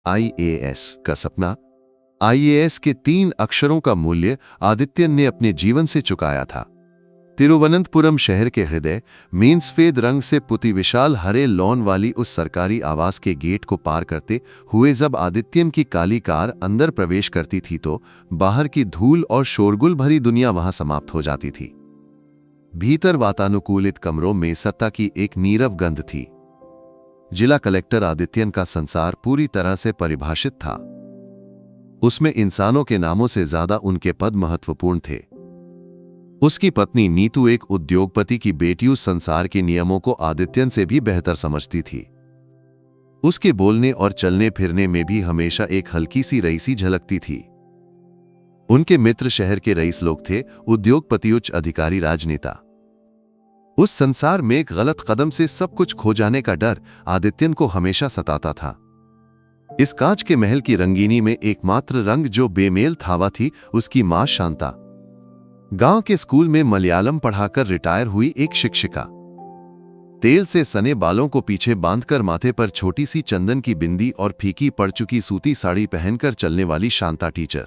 IAS का सपना। IAS के 3 अक्षरों का मूल्य आदित्यन ने अपने जीवन से चुकाया था। तिरुवनंतपुरम शहर के हृदय मेन सफेद रंग से पुती विशाल हरे लॉन वाली उस सरकारी आवास के गेट को पार करते हुए जब आदित्यन की काली कार अंदर प्रवेश करती थी तो बाहर की धूल और शोरगुल भरी दुनिया वहां समाप्त हो जाती थी। भीतर वातानुकूलित कमरों में सत्ता की एक नीरव गंध थी। जिला कलेक्टर आदित्यन का संसार पूरी तरह से परिभाषित था। उसमें इंसानों के नामों से ज्यादा उनके पद महत्वपूर्ण थे। उसकी पत्नी नीतू एक उद्योगपति की बेटी उस संसार के नियमों को आदित्यन से भी बेहतर समझती थी। उसके बोलने और चलने फिरने में भी हमेशा एक हल्की सी रईसी झलकती थी। उनके मित्र शहर के रईस लोग थे, उद्योगपति, उच्च अधिकारी, राजनेता। उस संसार में एक गलत कदम से सब कुछ खो जाने का डर आदित्यन को हमेशा सताता था। इस कांच के महल की रंगीनी में एकमात्र रंग जो बेमेल था थी उसकी मां शांता, गांव के स्कूल में मलयालम पढ़ाकर रिटायर हुई एक शिक्षिका। तेल से सने बालों को पीछे बांधकर माथे पर छोटी सी चंदन की बिंदी और फीकी पड़ चुकी सूती साड़ी पहनकर चलने वाली शांता टीचर।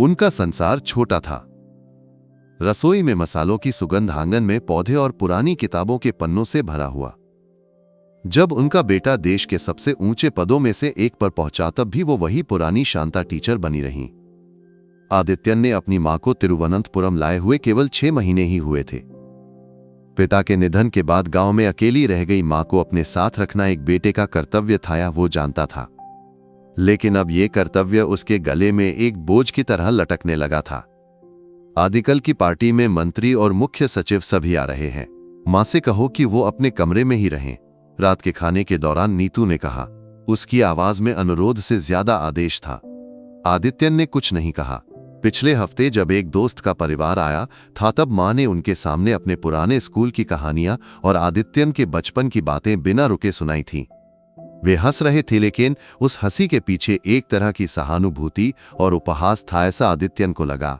उनका संसार छोटा था। रसोई में मसालों की सुगंध, आंगन में पौधे और पुरानी किताबों के पन्नों से भरा हुआ। जब उनका बेटा देश के सबसे ऊंचे पदों में से एक पर पहुंचा तब भी वो वही पुरानी शांता टीचर बनी रही। आदित्यन ने अपनी मां को तिरुवनंतपुरम लाए हुए केवल 6 महीने ही हुए थे। पिता के निधन के बाद गांव में अकेली रह गई मां को अपने साथ रखना एक बेटे का कर्तव्य था, वो जानता था। लेकिन अब यह कर्तव्य उसके गले में एक बोझ की तरह लटकने लगा था। आदिकल की पार्टी में मंत्री और मुख्य सचिव सभी आ रहे हैं। मां से कहो कि वो अपने कमरे में ही रहें। रात के खाने के दौरान नीतू ने कहा। उसकी आवाज में अनुरोध से ज्यादा आदेश था। आदित्यन ने कुछ नहीं कहा। पिछले हफ्ते जब एक दोस्त का परिवार आया था तब मां ने उनके सामने अपने पुराने स्कूल की कहानियां और आदित्यन के बचपन की बातें बिना रुके सुनाई थीं। वे हंस रहे थे, लेकिन उस हंसी के पीछे एक तरह की सहानुभूति और उपहास था, ऐसा आदित्यन को लगा।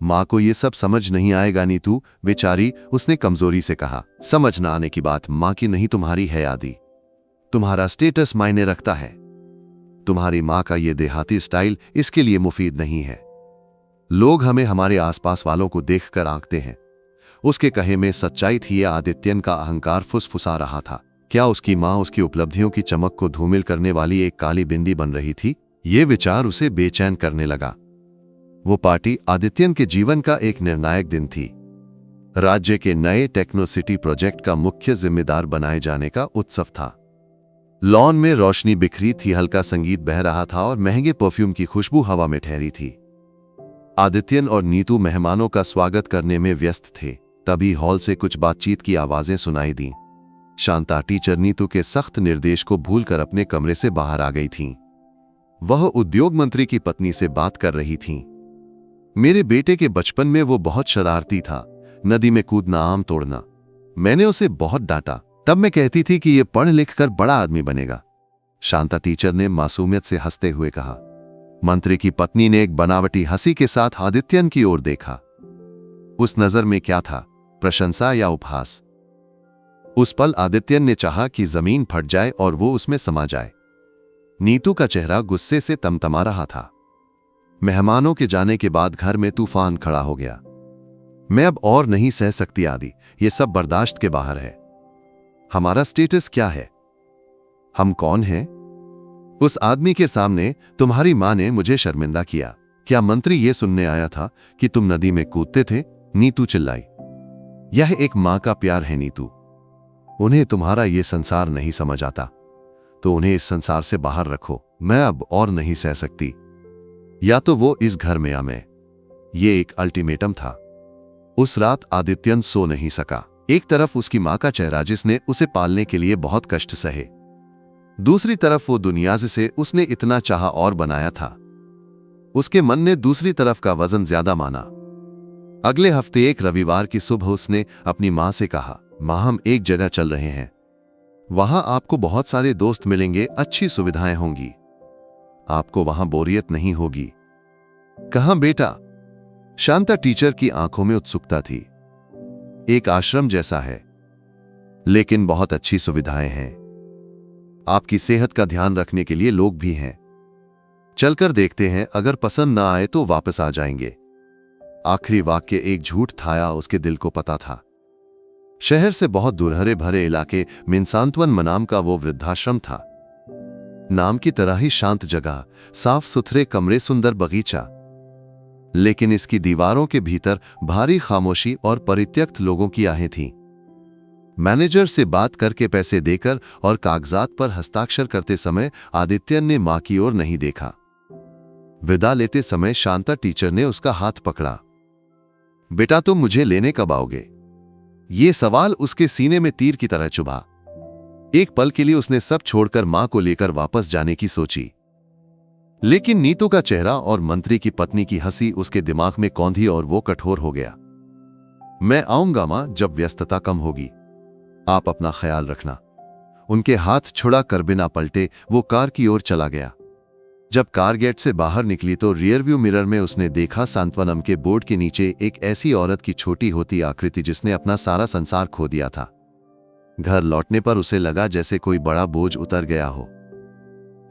मां को ये सब समझ नहीं आएगा नीतू, बेचारी, उसने कमजोरी से कहा। समझ ना आने की बात मां की नहीं, तुम्हारी है आदि। तुम्हारा स्टेटस मायने रखता है। तुम्हारी मां का ये देहाती स्टाइल इसके लिए मुफीद नहीं है। लोग हमें हमारे आसपास वालों को देखकर आंकते हैं। उसके कहे में सच्चाई थी। आदित्यन का अहंकार फुसफुसा रहा था। क्या उसकी मां उसकी उपलब्धियों की चमक को धूमिल करने वाली एक काली बिंदी बन रही थी? ये विचार उसे बेचैन करने लगा। वो पार्टी आदित्यन के जीवन का एक निर्णायक दिन थी। राज्य के नए टेक्नो सिटी प्रोजेक्ट का मुख्य जिम्मेदार बनाए जाने का उत्सव था। लॉन में रोशनी बिखरी थी, हल्का संगीत बह रहा था और महंगे परफ्यूम की खुशबू हवा में ठहरी थी। आदित्यन और नीतू मेहमानों का स्वागत करने में व्यस्त थे। तभी हॉल से कुछ बातचीत की आवाजें सुनाई दीं। शांता टीचर नीतू के सख्त निर्देश को भूलकर अपने कमरे से बाहर आ गई थीं। वह उद्योग मंत्री की पत्नी से बात कर रही थीं। मेरे बेटे के बचपन में वो बहुत शरारती था, नदी में कूदना, आम तोड़ना। मैंने उसे बहुत डांटा। तब मैं कहती थी कि ये पढ़ लिख कर बड़ा आदमी बनेगा। शांता टीचर ने मासूमियत से हंसते हुए कहा। मंत्री की पत्नी ने एक बनावटी हंसी के साथ आदित्यन की ओर देखा। उस नजर में क्या था, प्रशंसा या उपहास? उस पल आदित्यन ने चाहा कि जमीन फट जाए और वो उसमें समा जाए। नीतू का चेहरा गुस्से से तमतमा रहा था। मेहमानों के जाने के बाद घर में तूफान खड़ा हो गया। मैं अब और नहीं सह सकती आदि, ये सब बर्दाश्त के बाहर है। हमारा स्टेटस क्या है? हम कौन हैं? उस आदमी के सामने तुम्हारी मां ने मुझे शर्मिंदा किया। क्या मंत्री ये सुनने आया था कि तुम नदी में कूदते थे? नीतू चिल्लाई। यह एक मां का प्यार है नीतू। उन्हें तुम्हारा ये संसार नहीं समझ आता, तो उन्हें इस संसार से बाहर रखो। मैं अब और नहीं सह सकती। या तो वो इस घर में या मैं। ये एक अल्टीमेटम था। उस रात आदित्यन सो नहीं सका। एक तरफ उसकी मां का चेहरा जिसने उसे पालने के लिए बहुत कष्ट सहे, दूसरी तरफ वो दुनिया से उसने इतना चाहा और बनाया था। उसके मन ने दूसरी तरफ का वजन ज्यादा माना। अगले हफ्ते एक रविवार की सुबह उसने अपनी मां से कहा, मां, हम एक जगह चल रहे हैं। वहां आपको बहुत सारे दोस्त मिलेंगे, अच्छी सुविधाएं होंगी। आपको वहां बोरियत नहीं होगी। कहां बेटा? शांता टीचर की आंखों में उत्सुकता थी। एक आश्रम जैसा है, लेकिन बहुत अच्छी सुविधाएं हैं। आपकी सेहत का ध्यान रखने के लिए लोग भी हैं। चलकर देखते हैं, अगर पसंद ना आए तो वापस आ जाएंगे। आखिरी वाक्य एक झूठ था, उसके दिल को पता था। शहर से बहुत दूर हरे भरे इलाके में सांत्वन नाम का वो वृद्धाश्रम था। नाम की तरह ही शांत जगह, साफ सुथरे कमरे, सुंदर बगीचा, लेकिन इसकी दीवारों के भीतर भारी खामोशी और परित्यक्त लोगों की आहें थीं। मैनेजर से बात करके पैसे देकर और कागजात पर हस्ताक्षर करते समय आदित्य ने मां की ओर नहीं देखा। विदा लेते समय शांता टीचर ने उसका हाथ पकड़ा। बेटा, तुम मुझे लेने कब आओगे? ये सवाल उसके सीने में तीर की तरह चुभा। एक पल के लिए उसने सब छोड़कर मां को लेकर वापस जाने की सोची, लेकिन नीतू का चेहरा और मंत्री की पत्नी की हंसी उसके दिमाग में कौंधी और वो कठोर हो गया। मैं आऊंगा मां, जब व्यस्तता कम होगी। आप अपना ख्याल रखना। उनके हाथ छुड़ा कर बिना पलटे वो कार की ओर चला गया। जब कार गेट से बाहर निकली तो रियरव्यू मिरर में उसने देखा सांत्वनम के बोर्ड के नीचे एक ऐसी औरत की छोटी होती आकृति जिसने अपना सारा संसार खो दिया था। घर लौटने पर उसे लगा जैसे कोई बड़ा बोझ उतर गया हो।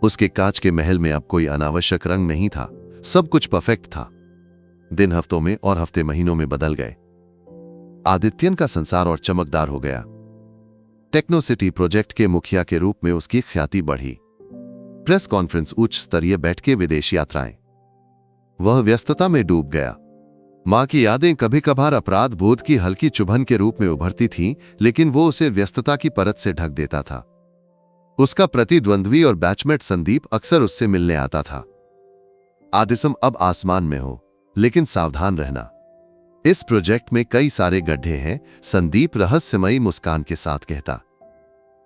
उसके कांच के महल में अब कोई अनावश्यक रंग नहीं था, सब कुछ परफेक्ट था। दिन हफ्तों में और हफ्ते महीनों में बदल गए। आदित्यन का संसार और चमकदार हो गया। टेक्नोसिटी प्रोजेक्ट के मुखिया के रूप में उसकी ख्याति बढ़ी। प्रेस कॉन्फ्रेंस, उच्च स्तरीय बैठकें, विदेश यात्राएं। वह व्यस्तता में डूब गया। मां की यादें कभी कभार अपराध बोध की हल्की चुभन के रूप में उभरती थीं, लेकिन वो उसे व्यस्तता की परत से ढक देता था। उसका प्रतिद्वंद्वी और बैचमेट संदीप अक्सर उससे मिलने आता था। आदिसम अब आसमान में हो, लेकिन सावधान रहना। इस प्रोजेक्ट में कई सारे गड्ढे हैं, संदीप रहस्यमयी मुस्कान के साथ कहता।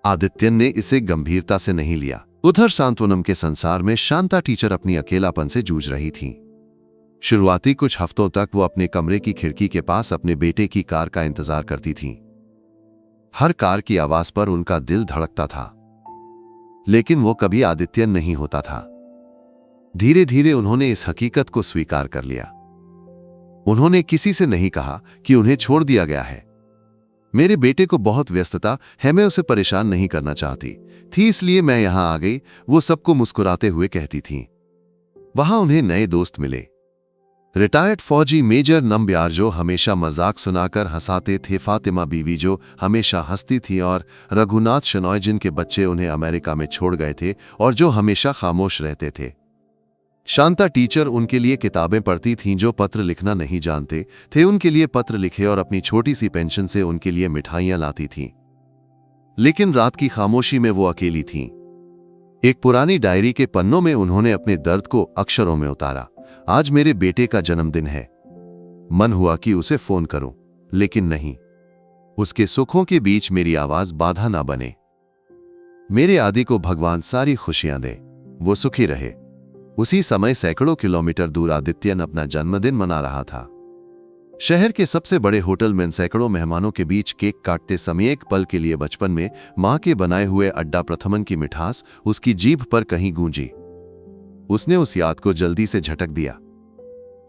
आदित्यन ने इसे गंभीरता से नहीं लिया। उधर सांत्वनम के संसार में शांता टीचर अपनी अकेलापन से जूझ रही थी। शुरुआती कुछ हफ्तों तक वो अपने कमरे की खिड़की के पास अपने बेटे की कार का इंतजार करती थी। हर कार की आवाज पर उनका दिल धड़कता था, लेकिन वो कभी आदित्यन नहीं होता था। धीरे धीरे उन्होंने इस हकीकत को स्वीकार कर लिया। उन्होंने किसी से नहीं कहा कि उन्हें छोड़ दिया गया है। मेरे बेटे को बहुत व्यस्तता है, मैं उसे परेशान नहीं करना चाहती थी, इसलिए मैं यहां आ गई, वो सबको मुस्कुराते हुए कहती थी। वहां उन्हें नए दोस्त मिले। रिटायर्ड फौजी मेजर नम्ब्यार जो हमेशा मजाक सुनाकर हंसाते थे, फातिमा बीवी जो हमेशा हंसती थी, और रघुनाथ शनॉय जिनके बच्चे उन्हें अमेरिका में छोड़ गए थे और जो हमेशा खामोश रहते थे। शांता टीचर उनके लिए किताबें पढ़ती थीं, जो पत्र लिखना नहीं जानते थे उनके लिए पत्र लिखे और अपनी छोटी सी पेंशन से उनके लिए मिठाइयां लाती थीं। लेकिन रात की खामोशी में वो अकेली थीं। एक पुरानी डायरी के पन्नों में उन्होंने अपने दर्द को अक्षरों में उतारा। आज मेरे बेटे का जन्मदिन है। मन हुआ कि उसे फोन करूं, लेकिन नहीं। उसके सुखों के बीच मेरी आवाज बाधा ना बने। मेरे आदि को भगवान सारी खुशियां दे, वो सुखी रहे। उसी समय सैकड़ों किलोमीटर दूर आदित्यन अपना जन्मदिन मना रहा था। शहर के सबसे बड़े होटल में सैकड़ों मेहमानों के बीच केक काटते समय एक पल के लिए बचपन में मां के बनाए हुए अड्डा प्रथमन की मिठास उसकी जीभ पर कहीं गूंजी। उसने उस याद को जल्दी से झटक दिया।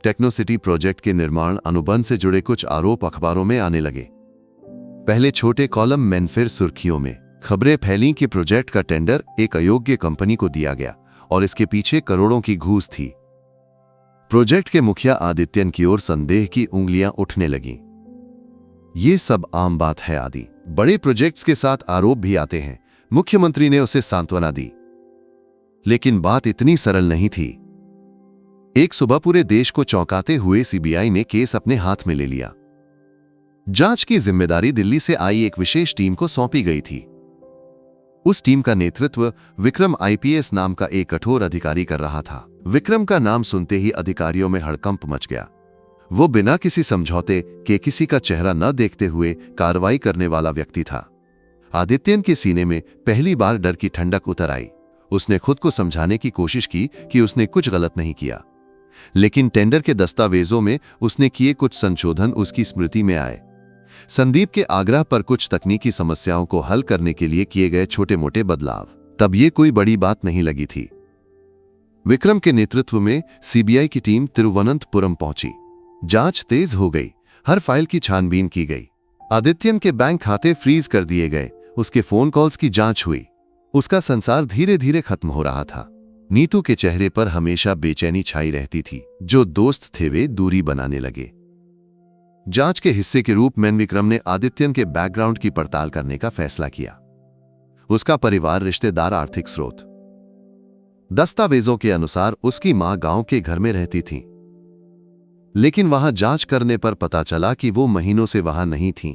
टेक्नोसिटी प्रोजेक्ट के निर्माण अनुबंध से जुड़े कुछ आरोप अखबारों में आने लगे। पहले छोटे कॉलम में, फिर सुर्खियों में खबरें फैलीं कि प्रोजेक्ट का टेंडर एक अयोग्य कंपनी को दिया गया और इसके पीछे करोड़ों की घूस थी। प्रोजेक्ट के मुखिया आदित्यन की ओर संदेह की उंगलियां उठने लगीं। ये सब आम बात है आदि, बड़े प्रोजेक्ट्स के साथ आरोप भी आते हैं। मुख्यमंत्री ने उसे सांत्वना दी, लेकिन बात इतनी सरल नहीं थी। एक सुबह पूरे देश को चौंकाते हुए सीबीआई ने केस अपने हाथ में ले लिया। जांच की जिम्मेदारी दिल्ली से आई एक विशेष टीम को सौंपी गई थी। उस टीम का नेतृत्व विक्रम आईपीएस नाम का एक कठोर अधिकारी कर रहा था। विक्रम का नाम सुनते ही अधिकारियों में हड़कंप मच गया। वो बिना किसी समझौते के, किसी का चेहरा न देखते हुए कार्रवाई करने वाला व्यक्ति था। आदित्यन के सीने में पहली बार डर की ठंडक उतर आई। उसने खुद को समझाने की कोशिश की कि उसने कुछ गलत नहीं किया, लेकिन टेंडर के दस्तावेजों में उसने किए कुछ संशोधन उसकी स्मृति में आए। संदीप के आग्रह पर कुछ तकनीकी समस्याओं को हल करने के लिए किए गए छोटे मोटे बदलाव, तब ये कोई बड़ी बात नहीं लगी थी। विक्रम के नेतृत्व में सीबीआई की टीम तिरुवनंतपुरम पहुंची। जांच तेज हो गई। हर फाइल की छानबीन की गई। आदित्यन के बैंक खाते फ्रीज कर दिए गए। उसके फोन कॉल्स की जांच हुई। उसका संसार धीरे धीरे खत्म हो रहा था। नीतू के चेहरे पर हमेशा बेचैनी छाई रहती थी। जो दोस्त थे वे दूरी बनाने लगे। जांच के हिस्से के रूप में विक्रम ने आदित्यन के बैकग्राउंड की पड़ताल करने का फैसला किया। उसका परिवार, रिश्तेदार, आर्थिक स्रोत। दस्तावेजों के अनुसार उसकी मां गांव के घर में रहती थी, लेकिन वहां जांच करने पर पता चला कि वो महीनों से वहां नहीं थी।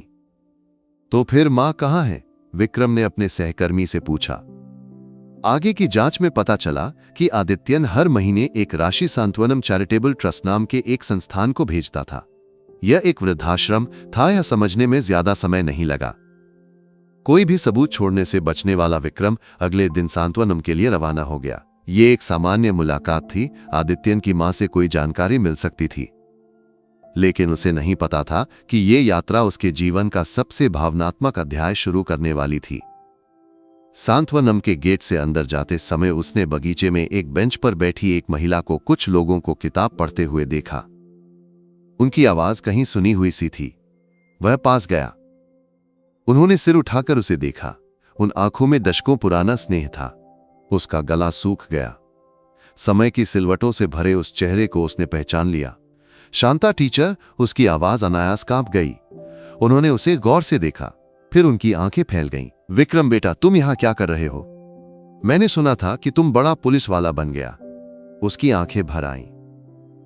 तो फिर मां कहां है? विक्रम ने अपने सहकर्मी से पूछा। आगे की जांच में पता चला कि आदित्यन हर महीने एक राशि सांत्वनम चैरिटेबल ट्रस्ट नाम के एक संस्थान को भेजता था। यह एक वृद्धाश्रम था। यह समझने में ज्यादा समय नहीं लगा। कोई भी सबूत छोड़ने से बचने वाला विक्रम अगले दिन सांत्वनम के लिए रवाना हो गया। ये एक सामान्य मुलाकात थी। आदित्यन की मां से कोई जानकारी मिल सकती थी, लेकिन उसे नहीं पता था कि ये यात्रा उसके जीवन का सबसे भावनात्मक अध्याय शुरू करने वाली थी। सांत्वनम के गेट से अंदर जाते समय उसने बगीचे में एक बेंच पर बैठी एक महिला को कुछ लोगों को किताब पढ़ते हुए देखा। उनकी आवाज कहीं सुनी हुई सी थी। वह पास गया। उन्होंने सिर उठाकर उसे देखा। उन आंखों में दशकों पुराना स्नेह था। उसका गला सूख गया। समय की सिलवटों से भरे उस चेहरे को उसने पहचान लिया। शांता टीचर। उसकी आवाज अनायास कांप गई। उन्होंने उसे गौर से देखा, फिर उनकी आंखें फैल गईं। विक्रम बेटा, तुम यहां क्या कर रहे हो? मैंने सुना था कि तुम बड़ा पुलिस वाला बन गया। उसकी आंखें भर आईं।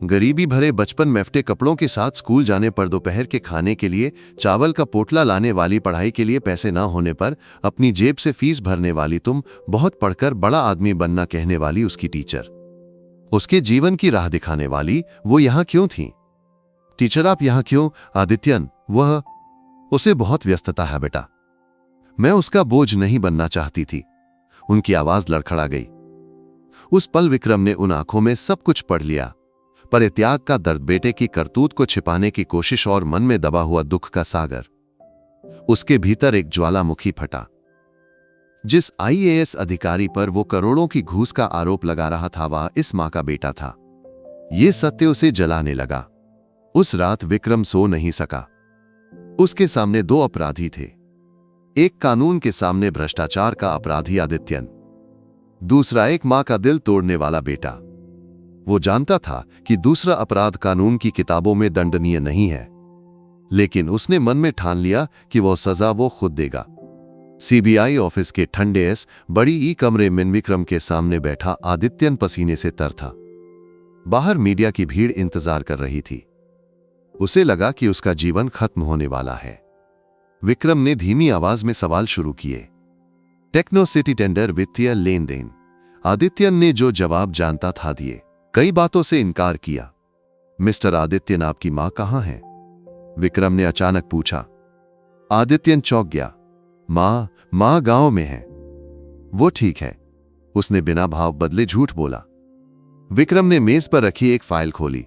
गरीबी भरे बचपन में फटे कपड़ों के साथ स्कूल जाने पर, दोपहर के खाने के लिए चावल का पोटला लाने वाली, पढ़ाई के लिए पैसे ना होने पर अपनी जेब से फीस भरने वाली तुम, बहुत पढ़कर बड़ा आदमी बनना कहने वाली उसकी टीचर, उसके जीवन की राह दिखाने वाली, वो यहां क्यों थी? टीचर आप यहां क्यों? आदित्यन, वह, उसे बहुत व्यस्तता है बेटा। मैं उसका बोझ नहीं बनना चाहती थी। उनकी आवाज लड़खड़ा गई। उस पल विक्रम ने उन आंखों में सब कुछ पढ़ लिया। परित्याग का दर्द, बेटे की करतूत को छिपाने की कोशिश और मन में दबा हुआ दुख का सागर। उसके भीतर एक ज्वालामुखी फटा। जिस आईएएस अधिकारी पर वो करोड़ों की घूस का आरोप लगा रहा था, वह इस मां का बेटा था। ये सत्य उसे जलाने लगा। उस रात विक्रम सो नहीं सका। उसके सामने दो अपराधी थे। एक कानून के सामने भ्रष्टाचार का अपराधी आदित्यन, दूसरा एक मां का दिल तोड़ने वाला बेटा। वो जानता था कि दूसरा अपराध कानून की किताबों में दंडनीय नहीं है, लेकिन उसने मन में ठान लिया कि वो सजा वो खुद देगा। सीबीआई ऑफिस के ठंडे बड़ी ई कमरे में विक्रम के सामने बैठा आदित्यन पसीने से तर था। बाहर मीडिया की भीड़ इंतजार कर रही थी। उसे लगा कि उसका जीवन खत्म होने वाला है। विक्रम ने धीमी आवाज में सवाल शुरू किए। टेक्नो सिटी टेंडर, वित्तीय लेन देन। आदित्यन ने जो जवाब जानता था दिए। कई बातों से इनकार किया। मिस्टर आदित्यन, आपकी मां कहां है? विक्रम ने अचानक पूछा। आदित्यन चौंक गया। मां गांव में है। वो ठीक है, उसने बिना भाव बदले झूठ बोला। विक्रम ने मेज पर रखी एक फाइल खोली।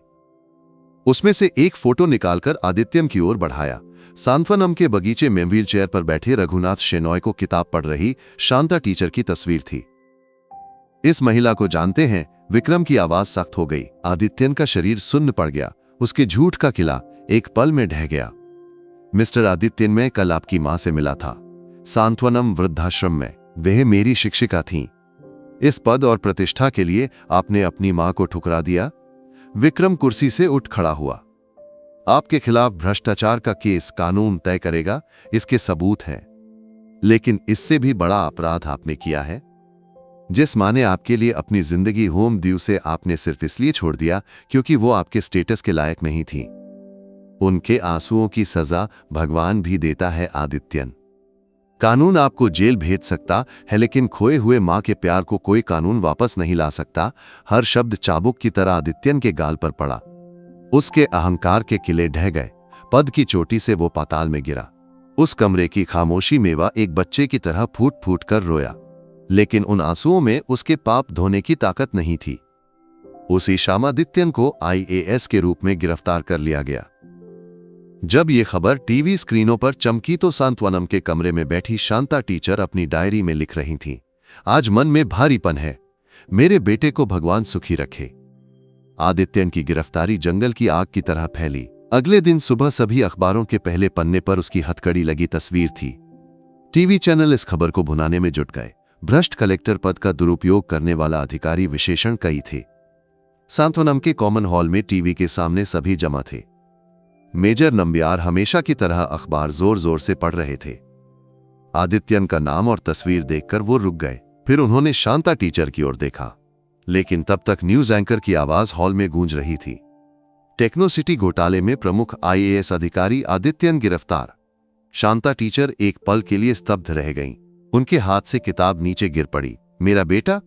उसमें से एक फोटो निकालकर आदित्यन की ओर बढ़ाया। सांत्वनम के बगीचे में व्हील चेयर पर बैठे रघुनाथ शेनॉय को किताब पढ़ रही शांता टीचर की तस्वीर थी। इस महिला को जानते हैं? विक्रम की आवाज सख्त हो गई। आदित्यन का शरीर सुन्न पड़ गया। उसके झूठ का किला एक पल में ढह गया। मिस्टर आदित्यन, मैं कल आपकी मां से मिला था, सांत्वनम वृद्धाश्रम में। वह मेरी शिक्षिका थीं। इस पद और प्रतिष्ठा के लिए आपने अपनी मां को ठुकरा दिया। विक्रम कुर्सी से उठ खड़ा हुआ। आपके खिलाफ भ्रष्टाचार का केस कानून तय करेगा, इसके सबूत हैं। लेकिन इससे भी बड़ा अपराध आपने किया है। जिस मां ने आपके लिए अपनी जिंदगी होम दी, उसे आपने सिर्फ इसलिए छोड़ दिया क्योंकि वो आपके स्टेटस के लायक नहीं थी। उनके आंसुओं की सजा भगवान भी देता है आदित्यन। कानून आपको जेल भेज सकता है, लेकिन खोए हुए मां के प्यार को कोई कानून वापस नहीं ला सकता। हर शब्द चाबुक की तरह आदित्यन के गाल पर पड़ा। उसके अहंकार के किले ढह गए। पद की चोटी से वो पाताल में गिरा। उस कमरे की खामोशी में वह एक बच्चे की तरह फूट फूट कर रोया, लेकिन उन आंसुओं में उसके पाप धोने की ताकत नहीं थी। उसी शाम आदित्यन को आईएएस के रूप में गिरफ्तार कर लिया गया। जब ये खबर टीवी स्क्रीनों पर चमकी तो सांत्वनम के कमरे में बैठी शांता टीचर अपनी डायरी में लिख रही थी। आज मन में भारीपन है। मेरे बेटे को भगवान सुखी रखे। आदित्यन की गिरफ्तारी जंगल की आग की तरह फैली। अगले दिन सुबह सभी अखबारों के पहले पन्ने पर उसकी हथकड़ी लगी तस्वीर थी। टीवी चैनल इस खबर को भुनाने में जुट गए। भ्रष्ट कलेक्टर पद का दुरुपयोग करने वाला अधिकारी विशेषण कई थे। सांत्वनम के कॉमन हॉल में टीवी के सामने सभी जमा थे। मेजर नंबियार हमेशा की तरह अखबार जोर जोर से पढ़ रहे थे। आदित्यन का नाम और तस्वीर देखकर वो रुक गए। फिर उन्होंने शांता टीचर की ओर देखा, लेकिन तब तक न्यूज एंकर की आवाज हॉल में गूंज रही थी। टेक्नोसिटी घोटाले में प्रमुख आईएएस अधिकारी आदित्यन गिरफ्तार। शांता टीचर एक पल के लिए स्तब्ध रह गईं। उनके हाथ से किताब नीचे गिर पड़ी। मेरा बेटा?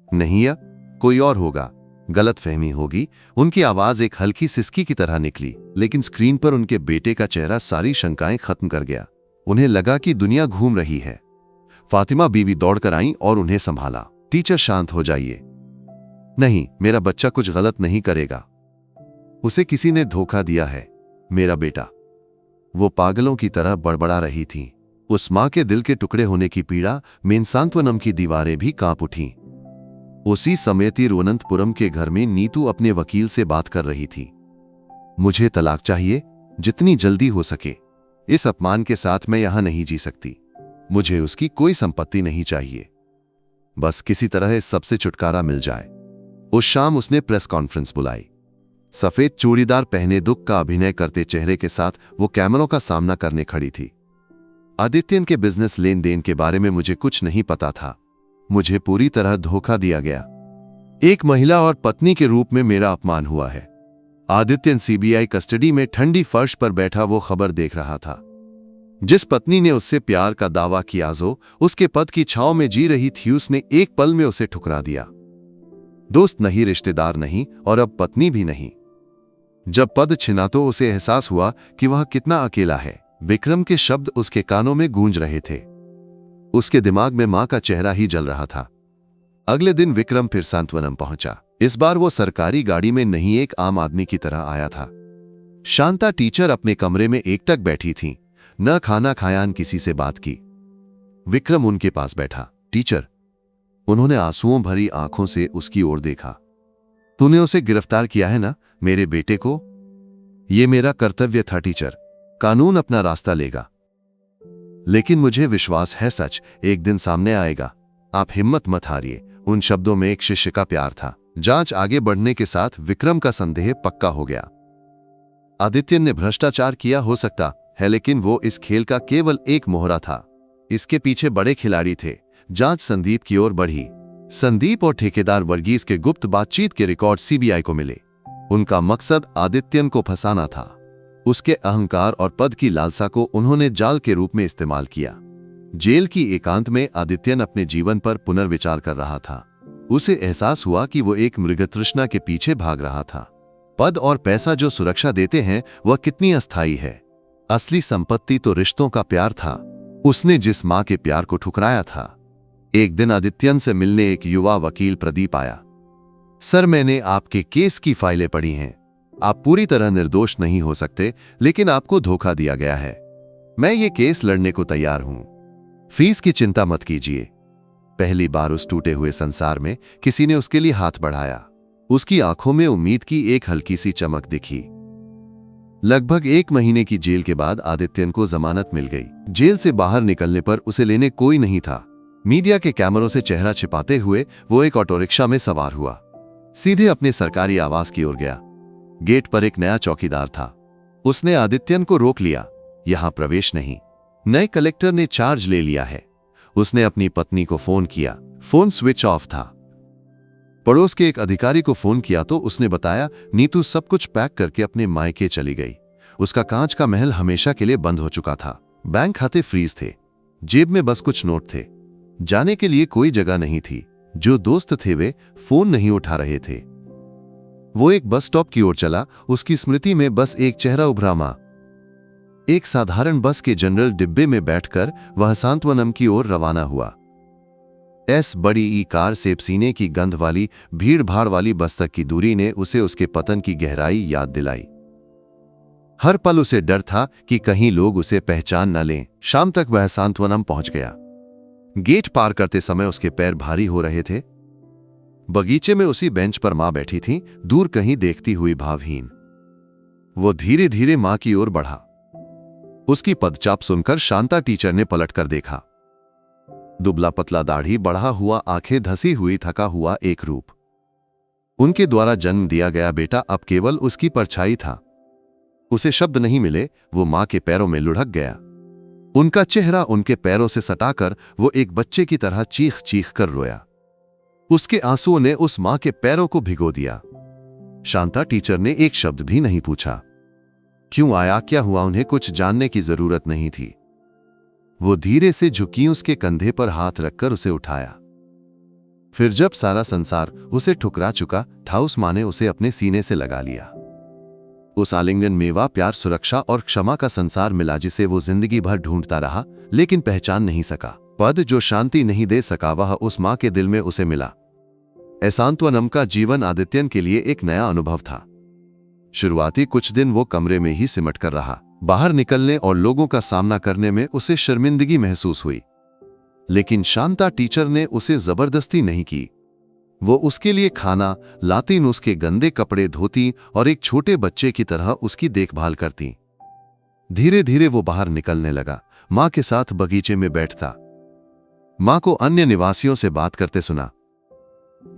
नहीं, या कोई और होगा। गलतफहमी होगी। उनकी आवाज एक हल्की सिसकी की तरह निकली, लेकिन स्क्रीन पर उनके बेटे का चेहरा सारी शंकाएं खत्म कर गया। उन्हें लगा कि दुनिया घूम रही है। फातिमा बीवी दौड़कर आईं और उन्हें संभाला। टीचर, शांत हो जाइए। नहीं, मेरा बच्चा कुछ गलत नहीं करेगा। उसे किसी ने धोखा दिया है, मेरा बेटा। वो पागलों की तरह बड़बड़ा रही थी। उस मां के दिल के टुकड़े होने की पीड़ा में सांत्वनम की दीवारें भी कांप उठीं। उसी समय तिरुवनंतपुरम के घर में नीतू अपने वकील से बात कर रही थी। मुझे तलाक चाहिए, जितनी जल्दी हो सके। इस अपमान के साथ मैं यहां नहीं जी सकती। मुझे उसकी कोई संपत्ति नहीं चाहिए। बस किसी तरह इस सबसे छुटकारा मिल जाए। उस शाम उसने प्रेस कॉन्फ्रेंस बुलाई। सफेद चूड़ीदार पहने दुख का अभिनय करते चेहरे के साथ वो कैमरों का सामना करने खड़ी थी। आदित्यन के बिजनेस लेन देन के बारे में मुझे कुछ नहीं पता था। मुझे पूरी तरह धोखा दिया गया। एक महिला और पत्नी के रूप में मेरा अपमान हुआ है। आदित्यन सीबीआई कस्टडी में ठंडी फर्श पर बैठा वो खबर देख रहा था। जिस पत्नी ने उससे प्यार का दावा किया, जो उसके पद की छांव में जी रही थी, उसने एक पल में उसे ठुकरा दिया। दोस्त नहीं, रिश्तेदार नहीं, और अब पत्नी भी नहीं। जब पद छिना तो उसे एहसास हुआ कि वह कितना अकेला है। विक्रम के शब्द उसके कानों में गूंज रहे थे। उसके दिमाग में मां का चेहरा ही जल रहा था। अगले दिन विक्रम फिर सांत्वनम पहुंचा। इस बार वो सरकारी गाड़ी में नहीं, एक आम आदमी की तरह आया था। शांता टीचर अपने कमरे में एकटक बैठी थी, न खाना खाया न किसी से बात की। विक्रम उनके पास बैठा। टीचर, उन्होंने आंसुओं भरी आंखों से उसकी ओर देखा। तूने उसे गिरफ्तार किया है ना, मेरे बेटे को? यह मेरा कर्तव्य था टीचर। कानून अपना रास्ता लेगा, लेकिन मुझे विश्वास है सच एक दिन सामने आएगा। आप हिम्मत मत हारिए। उन शब्दों में एक शिष्य का प्यार था। जांच आगे बढ़ने के साथ विक्रम का संदेह पक्का हो गया। आदित्यन ने भ्रष्टाचार किया हो सकता है, लेकिन वो इस खेल का केवल एक मोहरा था। इसके पीछे बड़े खिलाड़ी थे। जांच संदीप की ओर बढ़ी। संदीप और ठेकेदार वर्गीस के गुप्त बातचीत के रिकॉर्ड सीबीआई को मिले। उनका मकसद आदित्यन को फंसाना था। उसके अहंकार और पद की लालसा को उन्होंने जाल के रूप में इस्तेमाल किया। जेल की एकांत में आदित्यन अपने जीवन पर पुनर्विचार कर रहा था। उसे एहसास हुआ कि वो एक मृगतृष्णा के पीछे भाग रहा था। पद और पैसा जो सुरक्षा देते हैं, वह कितनी अस्थायी है। असली संपत्ति तो रिश्तों का प्यार था। उसने जिस मां के प्यार को ठुकराया था। एक दिन आदित्यन से मिलने एक युवा वकील प्रदीप आया। सर, मैंने आपके केस की फाइलें पढ़ी हैं। आप पूरी तरह निर्दोष नहीं हो सकते, लेकिन आपको धोखा दिया गया है। मैं ये केस लड़ने को तैयार हूं। फीस की चिंता मत कीजिए। पहली बार उस टूटे हुए संसार में किसी ने उसके लिए हाथ बढ़ाया। उसकी आंखों में उम्मीद की एक हल्की सी चमक दिखी। लगभग 1 महीने की जेल के बाद आदित्यन को जमानत मिल गई। जेल से बाहर निकलने पर उसे लेने कोई नहीं था। मीडिया के कैमरों से चेहरा छिपाते हुए वो एक ऑटो रिक्शा में सवार हुआ। सीधे अपने सरकारी आवास की ओर गया। गेट पर एक नया चौकीदार था। उसने आदित्यन को रोक लिया। यहां प्रवेश नहीं। नए कलेक्टर ने चार्ज ले लिया है। उसने अपनी पत्नी को फोन किया। फोन स्विच ऑफ था। पड़ोस के एक अधिकारी को फोन किया तो उसने बताया नीतू सब कुछ पैक करके अपने मायके चली गई। उसका कांच का महल हमेशा के लिए बंद हो चुका था। बैंक खाते फ्रीज थे। जेब में बस कुछ नोट थे। जाने के लिए कोई जगह नहीं थी। जो दोस्त थे वे फोन नहीं उठा रहे थे। वो एक बस स्टॉप की ओर चला। उसकी स्मृति में बस एक चेहरा उभरा। मां। एक साधारण बस के जनरल डिब्बे में बैठकर वह सांत्वनम की ओर रवाना हुआ। बड़ी ई कार से पसीने की गंध वाली भीड़ भाड़ वाली बस तक की दूरी ने उसे उसके पतन की गहराई याद दिलाई। हर पल उसे डर था कि कहीं लोग उसे पहचान न लें। शाम तक वह सांत्वनम पहुंच गया। गेट पार करते समय उसके पैर भारी हो रहे थे। बगीचे में उसी बेंच पर मां बैठी थी, दूर कहीं देखती हुई भावहीन। वो धीरे धीरे मां की ओर बढ़ा। उसकी पदचाप सुनकर शांता टीचर ने पलटकर देखा। दुबला पतला दाढ़ी, बढ़ा हुआ, आंखें धसी हुई, थका हुआ एक रूप। उनके द्वारा जन्म दिया गया बेटा अब केवल उसकी परछाई था। उसे शब्द नहीं मिले, वो मां के पैरों में लुढ़क गया। उनका चेहरा उनके पैरों से सटाकर वो एक बच्चे की तरह चीख चीख कर रोया। उसके आंसुओं ने उस मां के पैरों को भिगो दिया। शांता टीचर ने एक शब्द भी नहीं पूछा। क्यों आया, क्या हुआ, उन्हें कुछ जानने की जरूरत नहीं थी। वो धीरे से झुकी, उसके कंधे पर हाथ रखकर उसे उठाया। फिर जब सारा संसार उसे ठुकरा चुका था, उस मां ने उसे अपने सीने से लगा लिया। उस आलिंगन में प्यार, सुरक्षा और क्षमा का संसार मिला, जिसे वो जिंदगी भर ढूंढता रहा लेकिन पहचान नहीं सका। पद जो शांति नहीं दे सका, वह उस मां के दिल में उसे मिला। सांत्वनम का जीवन आदित्यन के लिए एक नया अनुभव था। शुरुआती कुछ दिन वो कमरे में ही सिमट कर रहा। बाहर निकलने और लोगों का सामना करने में उसे शर्मिंदगी महसूस हुई, लेकिन शांता टीचर ने उसे जबरदस्ती नहीं की। वो उसके लिए खाना लाती, उसके गंदे कपड़े धोती और एक छोटे बच्चे की तरह उसकी देखभाल करती। धीरे धीरे वो बाहर निकलने लगा, मां के साथ बगीचे में बैठता, मां को अन्य निवासियों से बात करते सुना।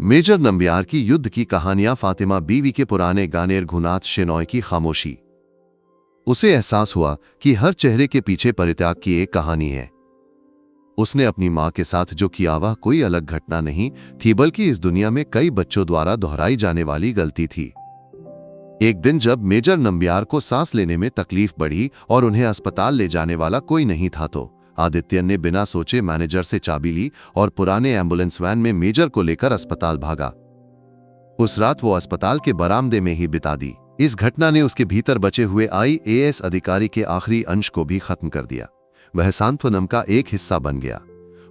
मेजर नंबियार की युद्ध की कहानियां, फातिमा बीवी के पुराने गाने, रघुनाथ शेनॉय की खामोशी। उसे एहसास हुआ कि हर चेहरे के पीछे परित्याग की एक कहानी है। उसने अपनी मां के साथ जो किया वह कोई अलग घटना नहीं थी, बल्कि इस दुनिया में कई बच्चों द्वारा दोहराई जाने वाली गलती थी। एक दिन जब मेजर नंबियार को सांस लेने में तकलीफ बढ़ी और उन्हें अस्पताल ले जाने वाला कोई नहीं था, तो आदित्यन ने बिना सोचे मैनेजर से चाबी ली और पुराने एम्बुलेंस वैन में मेजर को लेकर अस्पताल भागा। उस रात वो अस्पताल के बरामदे में ही बिता दी। इस घटना ने उसके भीतर बचे हुए IAS अधिकारी के आखिरी अंश को भी खत्म कर दिया। वह सांत्वनम का एक हिस्सा बन गया।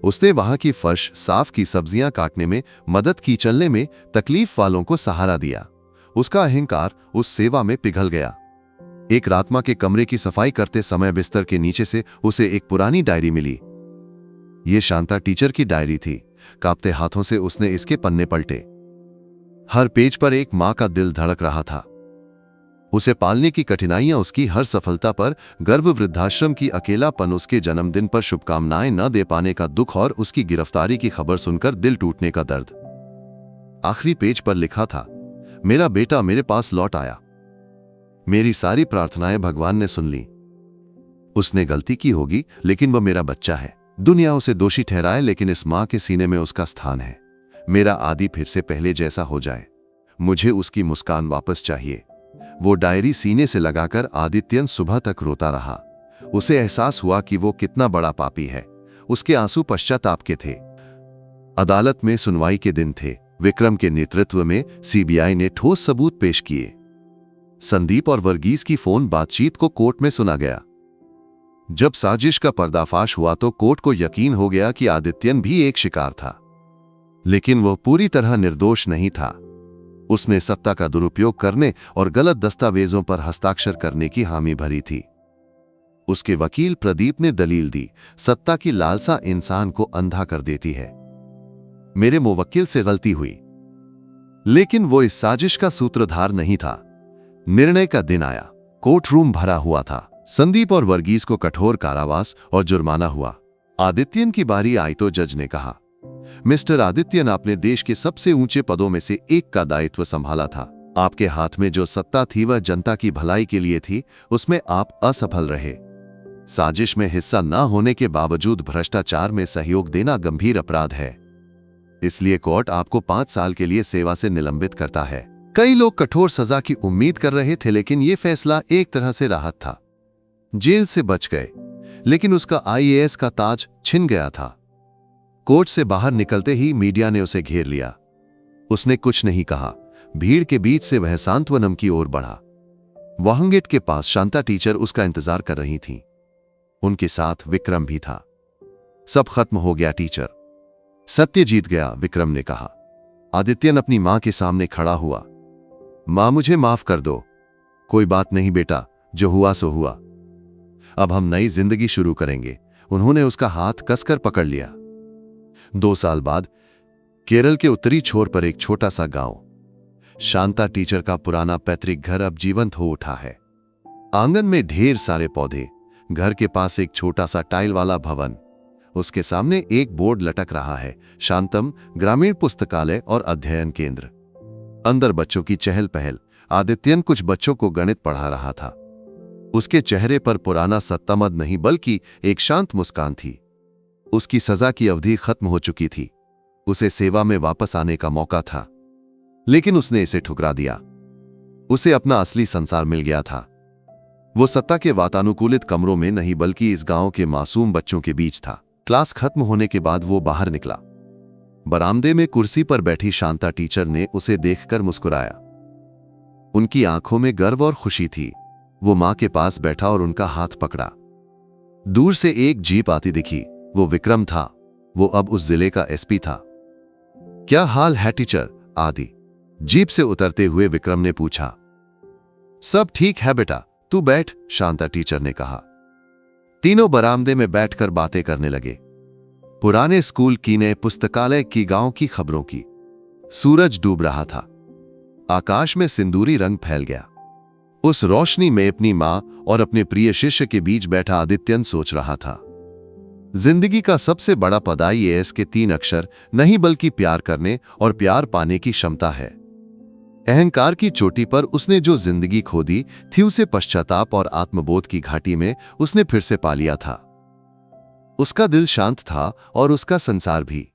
उसने वहां की फर्श साफ की, सब्जियां काटने में मदद की, चलने में तकलीफ वालों को सहारा दिया। उसका अहंकार उस सेवा में पिघल गया। एक रात मां के कमरे की सफाई करते समय बिस्तर के नीचे से उसे एक पुरानी डायरी मिली। ये शांता टीचर की डायरी थी। कांपते हाथों से उसने इसके पन्ने पलटे। हर पेज पर एक मां का दिल धड़क रहा था। उसे पालने की कठिनाइयां, उसकी हर सफलता पर गर्व, वृद्धाश्रम की अकेलापन, उसके जन्मदिन पर शुभकामनाएं न दे पाने का दुख और उसकी गिरफ्तारी की खबर सुनकर दिल टूटने का दर्द। आखिरी पेज पर लिखा था, मेरा बेटा मेरे पास लौट आया। मेरी सारी प्रार्थनाएं भगवान ने सुन ली। उसने गलती की होगी, लेकिन वह मेरा बच्चा है। दुनिया उसे दोषी ठहराए, लेकिन इस मां के सीने में उसका स्थान है। मेरा आदि फिर से पहले जैसा हो जाए। मुझे उसकी मुस्कान वापस चाहिए। वो डायरी सीने से लगाकर आदित्यन सुबह तक रोता रहा। उसे एहसास हुआ कि वो कितना बड़ा पापी है। उसके आंसू पश्चाताप के थे। अदालत में सुनवाई के दिन थे। विक्रम के नेतृत्व में CBI ने ठोस सबूत पेश किए। संदीप और वर्गीस की फोन बातचीत को कोर्ट में सुना गया। जब साजिश का पर्दाफाश हुआ तो कोर्ट को यकीन हो गया कि आदित्यन भी एक शिकार था, लेकिन वह पूरी तरह निर्दोष नहीं था। उसने सत्ता का दुरुपयोग करने और गलत दस्तावेजों पर हस्ताक्षर करने की हामी भरी थी। उसके वकील प्रदीप ने दलील दी, सत्ता की लालसा इंसान को अंधा कर देती है। मेरे मुवक्किल से गलती हुई, लेकिन वो इस साजिश का सूत्रधार नहीं था। निर्णय का दिन आया। कोर्ट रूम भरा हुआ था। संदीप और वर्गीस को कठोर कारावास और जुर्माना हुआ। आदित्यन की बारी आई तो जज ने कहा, मिस्टर आदित्यन, आपने देश के सबसे ऊंचे पदों में से एक का दायित्व संभाला था। आपके हाथ में जो सत्ता थी वह जनता की भलाई के लिए थी। उसमें आप असफल रहे। साजिश में हिस्सा न होने के बावजूद भ्रष्टाचार में सहयोग देना गंभीर अपराध है। इसलिए कोर्ट आपको 5 साल के लिए सेवा से निलंबित करता है। कई लोग कठोर सजा की उम्मीद कर रहे थे, लेकिन यह फैसला एक तरह से राहत था। जेल से बच गए, लेकिन उसका IAS का ताज छिन गया था। कोर्ट से बाहर निकलते ही मीडिया ने उसे घेर लिया। उसने कुछ नहीं कहा। भीड़ के बीच से वह सांत्वनम की ओर बढ़ा। वहां गेट के पास शांता टीचर उसका इंतजार कर रही थी। उनके साथ विक्रम भी था। सब खत्म हो गया टीचर, सत्य जीत गया, विक्रम ने कहा। आदित्यन अपनी मां के सामने खड़ा हुआ। मां, मुझे माफ कर दो। कोई बात नहीं बेटा, जो हुआ सो हुआ। अब हम नई जिंदगी शुरू करेंगे। उन्होंने उसका हाथ कसकर पकड़ लिया। 2 साल बाद केरल के उत्तरी छोर पर एक छोटा सा गांव। शांता टीचर का पुराना पैतृक घर अब जीवंत हो उठा है। आंगन में ढेर सारे पौधे, घर के पास एक छोटा सा टाइल वाला भवन उसके सामने एक बोर्ड लटक रहा है, शांतम ग्रामीण पुस्तकालय और अध्ययन केंद्र। अंदर बच्चों की चहल पहल। आदित्यन कुछ बच्चों को गणित पढ़ा रहा था। उसके चेहरे पर पुराना सत्तामद नहीं बल्कि एक शांत मुस्कान थी। उसकी सजा की अवधि खत्म हो चुकी थी। उसे सेवा में वापस आने का मौका था, लेकिन उसने इसे ठुकरा दिया। उसे अपना असली संसार मिल गया था। वो सत्ता के वातानुकूलित कमरों में नहीं बल्कि इस गांव के मासूम बच्चों के बीच था। क्लास खत्म होने के बाद वो बाहर निकला। बरामदे में कुर्सी पर बैठी शांता टीचर ने उसे देखकर मुस्कुराया। उनकी आंखों में गर्व और खुशी थी। वो मां के पास बैठा और उनका हाथ पकड़ा। दूर से एक जीप आती दिखी। वो विक्रम था। वो अब उस जिले का एसपी था। क्या हाल है टीचर? आदि जीप से उतरते हुए विक्रम ने पूछा। सब ठीक है बेटा, तू बैठ, शांता टीचर ने कहा। तीनों बरामदे में बैठकर बातें करने लगे। पुराने स्कूल की, नए पुस्तकालय की, गांव की खबरों की। सूरज डूब रहा था। आकाश में सिंदूरी रंग फैल गया। उस रोशनी में अपनी मां और अपने प्रिय शिष्य के बीच बैठा आदित्यन सोच रहा था, जिंदगी का सबसे बड़ा पद आईएएस के 3 अक्षर नहीं बल्कि प्यार करने और प्यार पाने की क्षमता है। अहंकार की चोटी पर उसने जो जिंदगी खो दी थी, उसे पश्चाताप और आत्मबोध की घाटी में उसने फिर से पा लिया था। उसका दिल शांत था और उसका संसार भी।